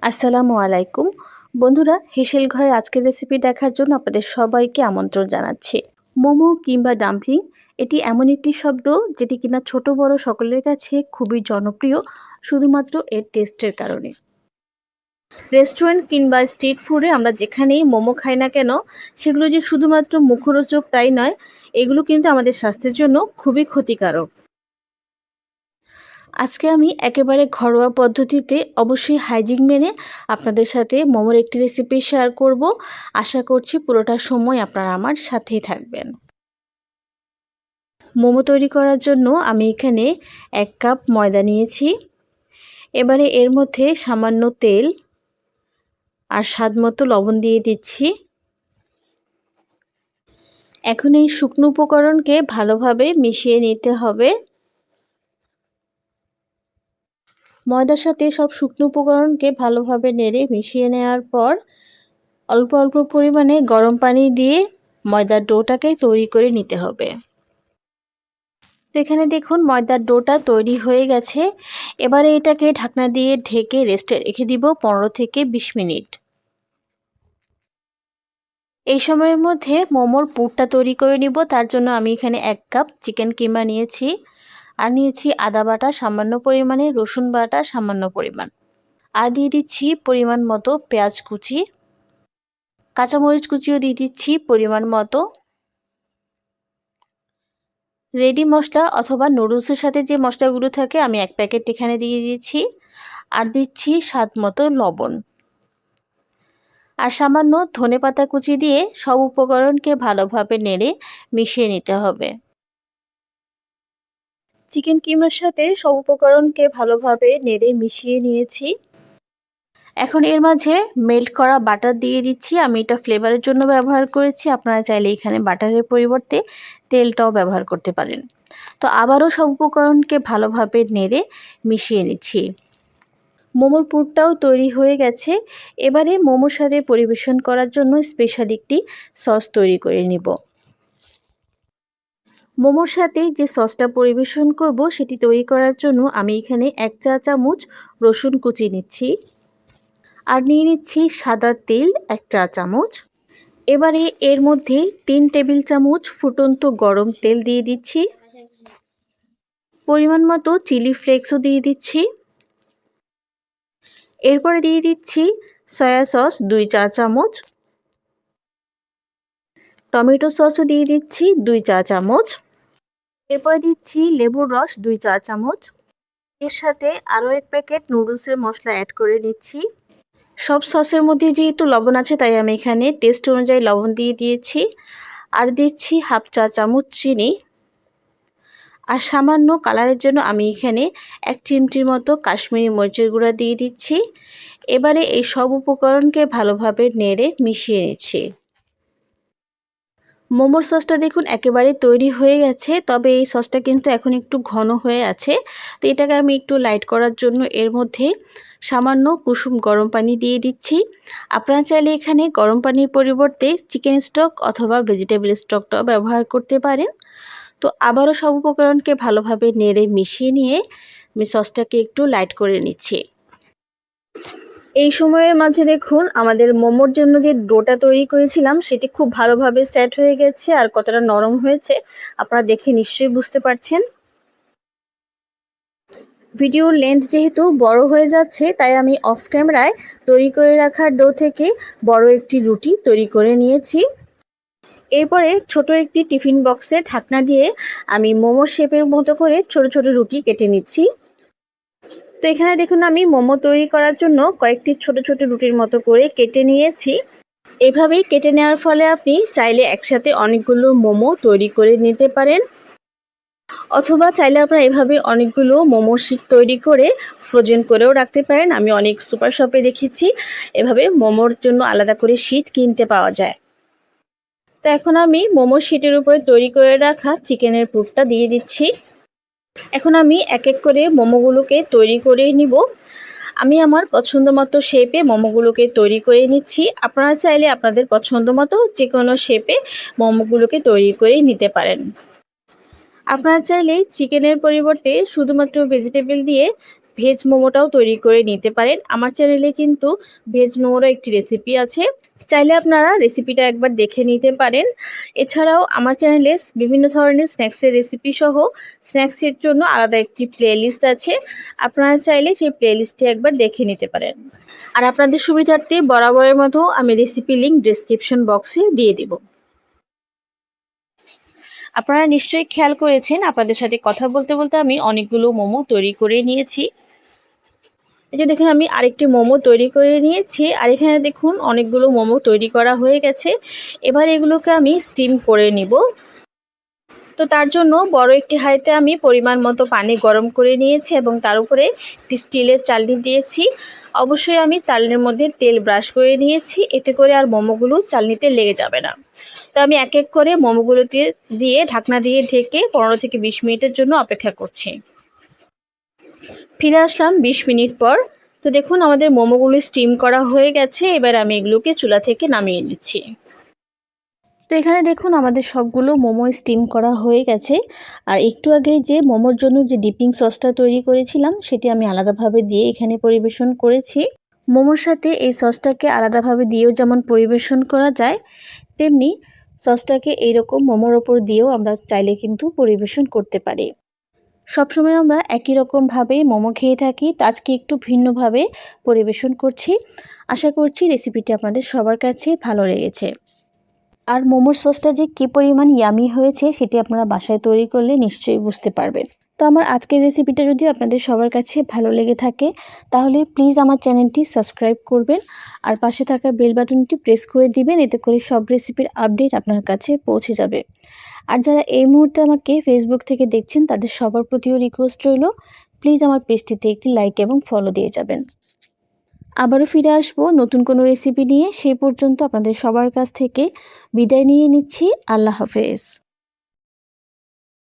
আসসালামু আলাইকুম বন্ধুরা, হেসেল ঘরের আজকের রেসিপি দেখার জন্য আপনাদের সবাইকে আমন্ত্রণ জানাচ্ছি। মোমো কিংবা ডাম্পলিং এটি এমন একটি শব্দ যেটি কিনা ছোট বড় সকলের কাছে খুবই জনপ্রিয়, শুধুমাত্র এর টেস্টের কারণে। রেস্টুরেন্ট কিংবা স্ট্রিট ফুডে আমরা যেখানেই মোমো খাই না কেন, সেগুলো যে শুধুমাত্র মুখরোচক তাই নয়, এগুলো কিন্তু আমাদের স্বাস্থ্যের জন্য খুবই ক্ষতিকারক। আজকে আমি একেবারে ঘরোয়া পদ্ধতিতে অবশ্যই হাইজিন মেনে আপনাদের সাথে মোমোর একটি রেসিপি শেয়ার করব। আশা করছি পুরোটা সময় আপনারা আমার সাথেই থাকবেন। মোমো তৈরি করার জন্য আমি এখানে 1 কাপ ময়দা নিয়েছি। এবারে এর মধ্যে সামান্য তেল আর স্বাদমতো লবণ দিয়ে দিচ্ছি। এখন এই শুকনো উপকরণকে ভালোভাবে মিশিয়ে নিতে হবে। ময়দার সাথে সব শুকনো উপকরণকে ভালোভাবে নেড়ে মিশিয়ে নেওয়ার পর অল্প অল্প পরিমাণে গরম পানি দিয়ে ময়দার ডোটাকে তৈরি করে নিতে হবে। তো এখানে দেখুন ময়দার ডোটা তৈরি হয়ে গেছে। এবারে এটাকে ঢাকনা দিয়ে ঢেকে রেস্টে রেখে দিব 15 থেকে 20 মিনিট। এই সময়ের মধ্যে মোমোর পুরটা তৈরি করে নিব। তার জন্য আমি এখানে 1 কাপ চিকেন কিমা নিয়েছি, আর নিয়েছি আদা বাটা সামান্য পরিমাণে, রসুন বাটা সামান্য পরিমাণ, আর দিয়ে দিচ্ছি পরিমাণ মতো পেঁয়াজ কুচি, কাঁচামরিচ কুচিও দিয়ে দিচ্ছি পরিমাণ মতো। রেডি মশলা অথবা নুডলসের সাথে যে মশলাগুলো থাকে আমি 1 প্যাকেট এখানে দিয়ে দিচ্ছি, আর দিচ্ছি স্বাদ মতো লবণ, আর সামান্য ধনেপাতা কুচি দিয়ে সব উপকরণকে ভালোভাবে নেড়ে মিশিয়ে নিতে হবে। চিকেন কিমার সাথে সব উপকরণকে ভালোভাবে নেড়ে মিশিয়ে নিয়েছি। এখন এর মাঝে মেল্ট করা বাটার দিয়ে দিচ্ছি। আমি এটা ফ্লেভারের জন্য ব্যবহার করেছি, আপনারা চাইলে এখানে বাটারের পরিবর্তে তেলটাও ব্যবহার করতে পারেন। তো আবারও সব উপকরণকে ভালোভাবে নেড়ে মিশিয়ে নিচ্ছি। মোমোর পুরটাও তৈরি হয়ে গেছে। এবারে মোমোর সাথে পরিবেশন করার জন্য স্পেশাল একটি সস তৈরি করে নিব। মোমোর সাথে যে সসটা পরিবেশন করব সেটি তৈরি করার জন্য আমি এখানে 1 চা চামচ রসুন কুচি নিচ্ছি, আর নিয়ে নিচ্ছি সাদা তেল 1 চা চামচ। এবারে এর মধ্যে 3 টেবিল চামচ ফুটন্ত গরম তেল দিয়ে দিচ্ছি, পরিমাণ মতো চিলি ফ্লেক্সও দিয়ে দিচ্ছি। এরপরে দিয়ে দিচ্ছি সয়া সস 2 চা চামচ, টমেটো সসও দিয়ে দিচ্ছি 2 চা চামচ। এরপরে দিচ্ছি লেবুর রস 2 চা চামচ। এর সাথে আরও 1 প্যাকেট নুডলসের মশলা অ্যাড করে নিচ্ছি। সব সসের মধ্যে যেহেতু লবণ আছে তাই আমি এখানে টেস্ট অনুযায়ী লবণ দিয়ে দিয়েছি, আর দিচ্ছি হাফ চা চামচ চিনি, আর সামান্য কালারের জন্য আমি এখানে 1 চিমটির মতো কাশ্মীরি মরিচের গুঁড়া দিয়ে দিচ্ছি। এবারে এই সব উপকরণকে ভালোভাবে নেড়ে মিশিয়ে নিচ্ছি। মোমোর সসটা দেখুন একেবারে তৈরি হয়ে গেছে, তবে এই সসটা কিন্তু এখন একটু ঘন হয়ে আছে। তো এটাকে আমি একটু লাইট করার জন্য এর মধ্যে সামান্য কুসুম গরম পানি দিয়ে দিচ্ছি। আপনারা চাইলে এখানে গরম পানির পরিবর্তে চিকেন স্টক অথবা ভেজিটেবল স্টকটাও ব্যবহার করতে পারেন। তো আবারও সব উপকরণকে ভালোভাবে নেড়ে মিশিয়ে নিয়ে আমি সসটাকে একটু লাইট করে নিচ্ছি। এই সময়ের মাঝে দেখুন আমাদের মোমোর জন্য যে ডোটা তৈরি করেছিলাম সেটি খুব ভালোভাবে সেট হয়ে গেছে, আর কতটা নরম হয়েছে আপনারা দেখে নিশ্চয়ই বুঝতে পারছেন। ভিডিওর লেন্থ যেহেতু বড় হয়ে যাচ্ছে তাই আমি অফ ক্যামেরায় তৈরি করে রাখা ডো থেকে বড় একটি রুটি তৈরি করে নিয়েছি। এরপরে ছোট একটি টিফিন বক্সে ঢাকনা দিয়ে আমি মোমো শেপের মতো করে ছোট ছোট রুটি কেটে নিচ্ছি। তো এখানে দেখুন আমি মোমো তৈরি করার জন্য কয়েকটি ছোট ছোট রুটির মতো করে কেটে নিয়েছি। এভাবেই কেটে নেওয়ার ফলে আপনি চাইলে একসাথে অনেকগুলো মোমো তৈরি করে নিতে পারেন, অথবা চাইলে আপনারা এভাবে অনেকগুলো মোমো শিট তৈরি করে ফ্রোজেন করেও রাখতে পারেন। আমি অনেক সুপার শপে দেখেছি এভাবে মোমোর জন্য আলাদা করে শিট কিনতে পাওয়া যায়। তো এখন আমি মোমো শিটের উপরে তৈরি করে রাখা চিকেনের পুরটা দিয়ে দিচ্ছি। এখন আমি এক এক করে মোমোগুলোকে তৈরি করে নিব। আমি আমার পছন্দ মতো শেপে মোমোগুলোকে তৈরি করে নিচ্ছি। আপনারা চাইলে আপনাদের পছন্দ মতো যে কোনো শেপে মোমোগুলোকে তৈরি করে নিতে পারেন। আপনারা চাইলে চিকেনের পরিবর্তে শুধুমাত্র ভেজিটেবল দিয়ে ভেজ মোমোটাও তৈরি করে নিতে পারেন। আমার চ্যানেলে কিন্তু ভেজ মোমোরও একটি রেসিপি আছে, চাইলে আপনারা রেসিপিটা একবার দেখে নিতে পারেন। এছাড়াও আমার চ্যানেলে বিভিন্ন ধরনের স্ন্যাক্সের রেসিপি সহ স্ন্যাক্সের জন্য আলাদা একটি প্লেলিস্ট আছে, আপনারা চাইলে সেই প্লেলিস্টটি একবার দেখে নিতে পারেন। আর আপনাদের সুবিধার্থে বরাবরের মতো আমি রেসিপি লিঙ্ক ডেসক্রিপশন বক্সে দিয়ে দেব। আপনারা নিশ্চয়ই খেয়াল করেছেন আপনাদের সাথে কথা বলতে বলতে আমি অনেকগুলো মোমো তৈরি করে নিয়েছি। এই যে দেখুন আমি আরেকটি মোমো তৈরি করে নিয়েছি, আর এখানে দেখুন অনেকগুলো মোমো তৈরি করা হয়ে গেছে। এবার এগুলোকে আমি স্টিম করে নিব। তো তার জন্য বড় একটি হাঁড়িতে আমি পরিমাণ মতো পানি গরম করে নিয়েছি এবং তার উপরে একটি স্টিলের চালনি দিয়েছি। অবশ্যই আমি চালনির মধ্যে তেল ব্রাশ করে নিয়েছি, এতে করে আর মোমোগুলো চালনিতে লেগে যাবে না। তো আমি এক এক করে মোমোগুলোতে দিয়ে ঢাকনা দিয়ে ঢেকে 15 থেকে 20 মিনিটের জন্য অপেক্ষা করছি। ফিরে আসলাম 20 মিনিট পর। তো দেখুন আমাদের মোমোগুলো স্টিম করা হয়ে গেছে, এবার আমি এগুলোকে চুলা থেকে নামিয়ে নিচ্ছি। তো এখানে দেখুন আমাদের সবগুলো মোমো স্টিম করা হয়ে গেছে। আর একটু আগে যে মোমোর জন্য যে ডিপিং সসটা তৈরি করেছিলাম সেটি আমি আলাদাভাবে দিয়ে এখানে পরিবেশন করেছি। মোমোর সাথে এই সসটাকে আলাদাভাবে দিয়েও যেমন পরিবেশন করা যায়, তেমনি সসটাকে এইরকম মোমোর ওপর দিয়েও আমরা চাইলে কিন্তু পরিবেশন করতে পারি। সবসময় আমরা একই রকমভাবেই মোমো খেয়ে থাকি, তো আজকে একটু ভিন্নভাবে পরিবেশন করছি। আশা করছি রেসিপিটি আপনাদের সবার কাছে ভালো লেগেছে। আর মোমোর সসটা যে কী পরিমাণ ইয়ামি হয়েছে সেটি আপনারা বাসায় তৈরি করলে নিশ্চয়ই বুঝতে পারবেন। তো আমার আজকের রেসিপিটা যদি আপনাদের সবার কাছে ভালো লেগে থাকে তাহলে প্লিজ আমার চ্যানেলটি সাবস্ক্রাইব করবেন আর পাশে থাকা বেল বাটনটি প্রেস করে দিবেন, এতে করে সব রেসিপির আপডেট আপনার কাছে পৌঁছে যাবে। আর যারা এই মুহূর্তে আমাকে ফেসবুক থেকে দেখছেন তাদের সবার প্রতিও রিকোয়েস্ট রইল, প্লিজ আমার পেজটিতে একটি লাইক এবং ফলো দিয়ে যাবেন। আবারও ফিরে আসবো নতুন কোনো রেসিপি নিয়ে, সেই পর্যন্ত আপনাদের সবার কাছ থেকে বিদায় নিয়ে নিচ্ছি। আল্লাহ হাফেজ।